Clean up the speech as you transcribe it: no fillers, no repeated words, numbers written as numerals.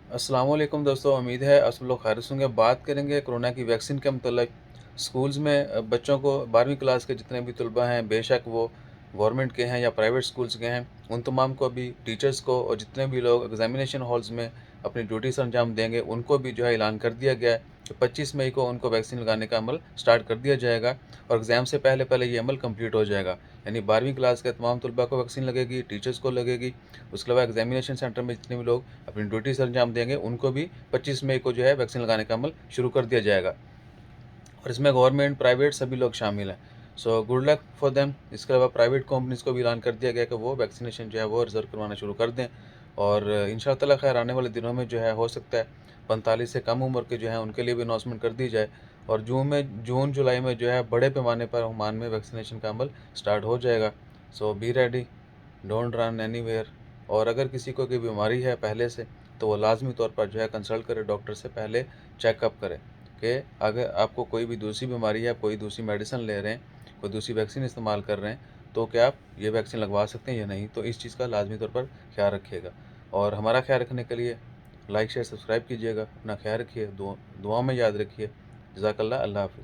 अस्सलाम वालेकुम दोस्तों, उम्मीद है आप सब लोग खैरियत से होंगे। बात करेंगे कोरोना की वैक्सीन के मतलब स्कूल्स में बच्चों को 12वीं क्लास के जितने भी तलबा हैं, बेशक वो गवर्नमेंट के हैं या प्राइवेट स्कूल्स के हैं, उन तमाम को अभी टीचर्स को और जितने भी लोग एग्ज़ामिनेशन हॉल्स में अपनी ड्यूटीज़ अंजाम देंगे, उनको भी जो है ऐलान कर दिया गया है कि 25 मई को उनको वैक्सीन लगाने का अमल स्टार्ट कर दिया जाएगा और एग्ज़ाम से पहले-पहले ये अमल कंप्लीट हो जाएगा। यानी 12वीं क्लास के तमाम तलबा को वैक्सीन लगेगी, टीचर्स को लगेगी, उसके अलावा एग्ज़ामिनेशन सेंटर में जितने भी लोग अपनी ड्यूटीज़ अंजाम देंगे, उनको भी 25 मई को जो है वैक्सीन लगाने का अमल शुरू कर दिया जाएगा और इसमें गवर्नमेंट, प्राइवेट सभी लोग शामिल हैं। So good luck for them. इसके अलावा प्राइवेट कंपनीज़ को भी ऐलान कर दिया गया कि वो वैक्सीनेशन जो है वो रिज़र्व करवाना शुरू कर दें और इंशाअल्लाह ताला खैर आने वाले दिनों में जो है हो सकता है 45 से कम उम्र के जो हैं उनके लिए भी अनाउंसमेंट कर दी जाए और जून जुलाई में जो है बड़े पैमाने पर ओमान में वैक्सीनेशन का अमल स्टार्ट हो जाएगा। So be ready, don't run anywhere. और अगर किसी को कोई बीमारी है पहले से, तो वो लाज़मी तौर पर जो है कंसल्ट करे डॉक्टर से, पहले चेकअप करें कि अगर आपको कोई भी दूसरी बीमारी है, कोई दूसरी मेडिसिन ले रहे हैं, कोई दूसरी वैक्सीन इस्तेमाल कर रहे हैं, तो क्या आप ये वैक्सीन लगवा सकते हैं या नहीं। तो इस चीज़ का लाज़मी तौर पर ख्याल रखिएगा और हमारा ख्याल रखने के लिए लाइक, शेयर, सब्सक्राइब कीजिएगा। अपना ख्याल रखिए, दुआओं में याद रखिए। जज़ाकल्लाह, अल्लाह हाफ़िज़।